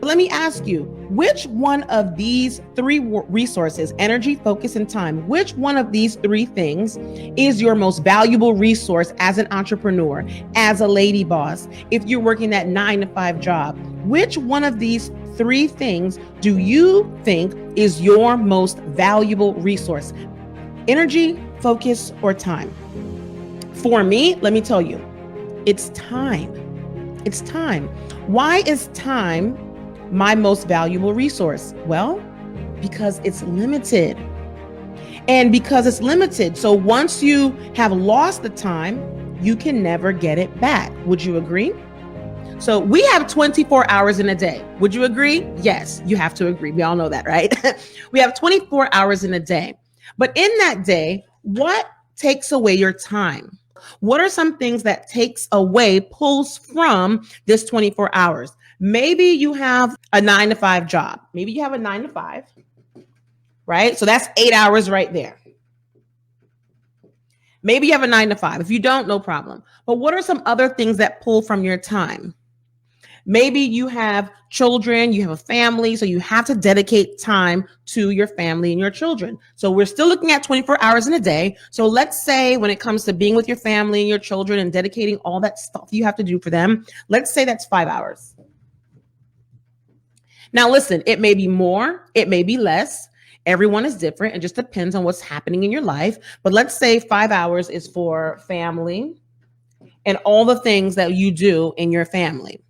Let me ask you, which one of these three resources, energy, focus, and time, which one of these three things is your most valuable resource as an entrepreneur, as a lady boss, if you're working that 9-to-5 job? Which one of these three things do you think is your most valuable resource? Energy, focus, or time? For me, let me tell you, it's time. It's time. Why is time my most valuable resource? Well, because it's limited. And because it's limited, so once you have lost the time, you can never get it back. Would you agree? So we have 24 hours in a day. Would you agree? Yes, you have to agree. We all know that, right? We have 24 hours in a day. But in that day, what takes away your time? What are some things that takes away, pulls from this 24 hours? Maybe you have a 9-to-5 job. Maybe you have a 9-to-5, right? So that's 8 hours right there. Maybe you have a 9-to-5. If you don't, no problem. But what are some other things that pull from your time? Maybe you have children, you have a family, so you have to dedicate time to your family and your children. So we're still looking at 24 hours in a day. So let's say when it comes to being with your family and your children and dedicating all that stuff you have to do for them, let's say that's 5 hours. Now, listen, it may be more, it may be less. Everyone is different. It just depends on what's happening in your life. But let's say 5 hours is for family and all the things that you do in your family.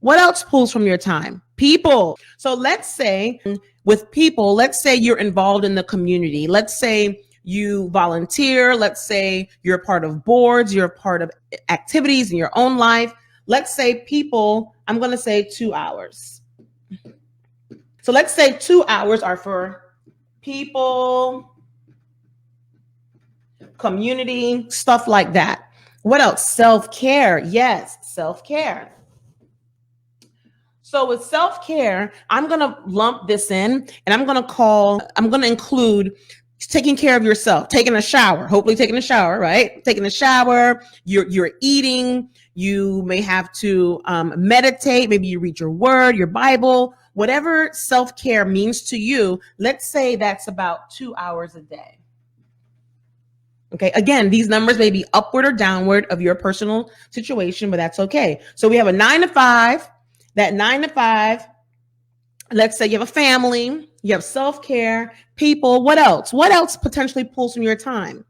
What else pulls from your time? People. So let's say with people, let's say you're involved in the community. Let's say you volunteer. Let's say you're a part of boards. You're a part of activities in your own life. Let's say people, I'm going to say 2 hours. So let's say 2 hours are for people, community, stuff like that. What else? Self-care. Yes, self-care. So with self-care, I'm going to lump this in and I'm going to include taking care of yourself, taking a shower, hopefully taking a shower, right? Taking a shower, you're eating, you may have to meditate, maybe you read your word, your Bible, whatever self-care means to you. Let's say that's about 2 hours a day. Okay, again, these numbers may be upward or downward of your personal situation, but that's okay. So we have a 9-to-5. That 9-to-5, let's say you have a family, you have self-care, people, what else? What else potentially pulls from your time?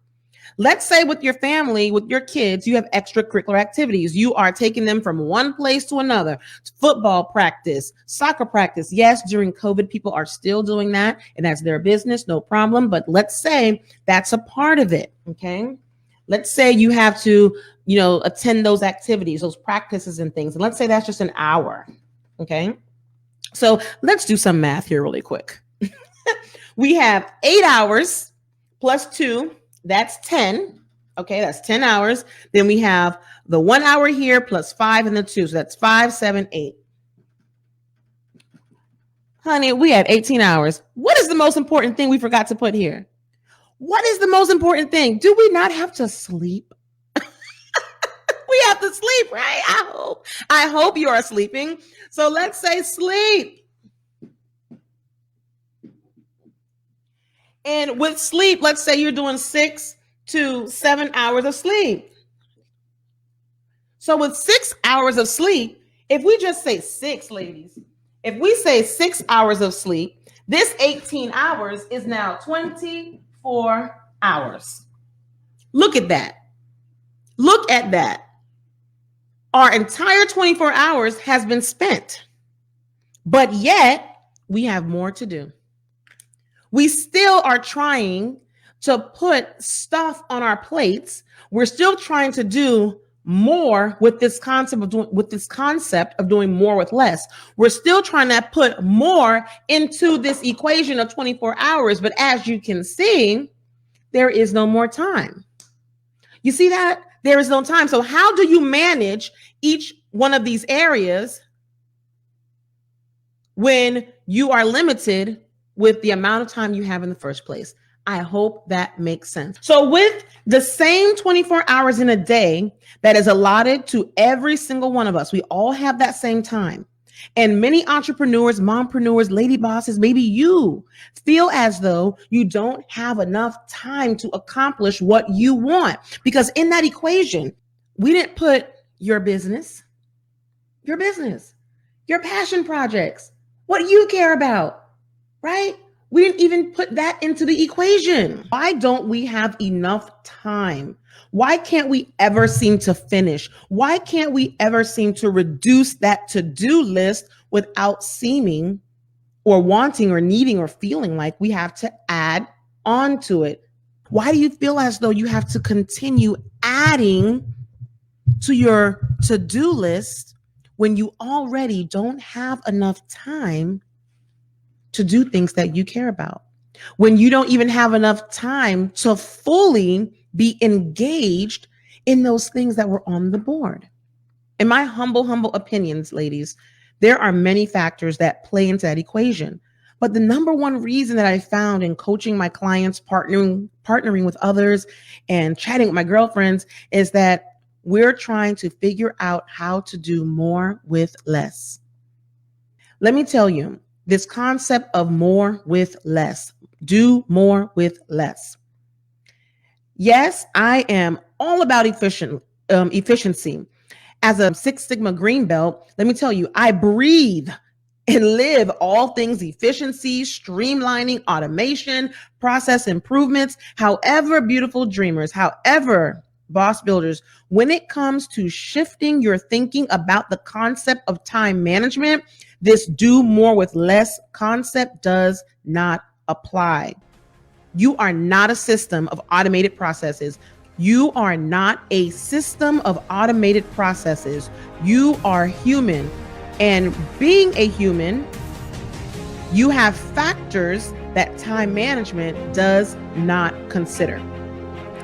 Let's say with your family, with your kids, you have extracurricular activities. You are taking them from one place to another. Football practice, soccer practice. Yes, during COVID, people are still doing that, and that's their business, no problem. But let's say that's a part of it, okay? Let's say you have to, attend those activities, those practices and things. And let's say that's just an hour. Okay. So let's do some math here really quick. We have 8 hours plus 2. That's 10. Okay. That's 10 hours. Then we have the 1 hour here plus 5 and the 2. So that's 5, 7, 8. Honey, we have 18 hours. What is the most important thing we forgot to put here? What is the most important thing? Do we not have to sleep? We have to sleep, right? I hope you are sleeping. So let's say sleep. And with sleep, let's say you're doing 6 to 7 hours of sleep. So with 6 hours of sleep, if we just say 6, ladies, if we say 6 hours of sleep, this 18 hours is now 24 hours. Look at that. Look at that. Our entire 24 hours has been spent, but yet we have more to do. We still are trying to put stuff on our plates. We're still trying to do more with this concept of doing more with less. We're still trying to put more into this equation of 24 hours, but as you can see, there is no more time. You see that? There is no time. So how do you manage each one of these areas when you are limited with the amount of time you have in the first place? I hope that makes sense. So with the same 24 hours in a day that is allotted to every single one of us, we all have that same time. And many entrepreneurs, mompreneurs, lady bosses, maybe you feel as though you don't have enough time to accomplish what you want. Because in that equation, we didn't put your business, your passion projects, what you care about, right? We didn't even put that into the equation. Why don't we have enough time? Why can't we ever seem to finish? Why can't we ever seem to reduce that to-do list without seeming or wanting or needing or feeling like we have to add on to it? Why do you feel as though you have to continue adding to your to-do list when you already don't have enough time to do things that you care about? When you don't even have enough time to fully be engaged in those things that were on the board. In my humble opinions, ladies, there are many factors that play into that equation. But the number one reason that I found in coaching my clients, partnering with others, and chatting with my girlfriends is that we're trying to figure out how to do more with less. Let me tell you, this concept of more with less, do more with less. Yes, I am all about efficiency. As a Six Sigma green belt, let me tell you, I breathe and live all things efficiency, streamlining, automation, process improvements. However, beautiful dreamers, however, boss builders, when it comes to shifting your thinking about the concept of time management, this do more with less concept does not apply. You are not a system of automated processes. You are not a system of automated processes. You are human. And being a human, you have factors that time management does not consider.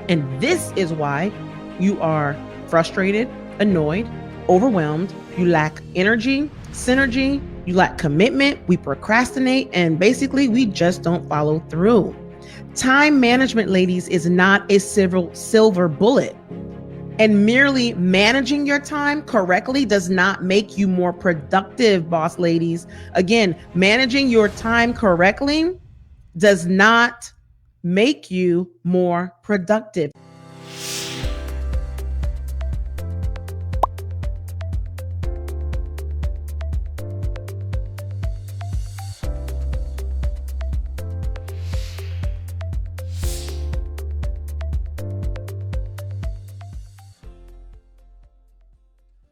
And this is why you are frustrated, annoyed, overwhelmed. You lack energy, synergy, you lack commitment, we procrastinate, and basically we just don't follow through. Time management, ladies, is not a silver bullet. And merely managing your time correctly does not make you more productive, boss ladies. Again, managing your time correctly does not make you more productive.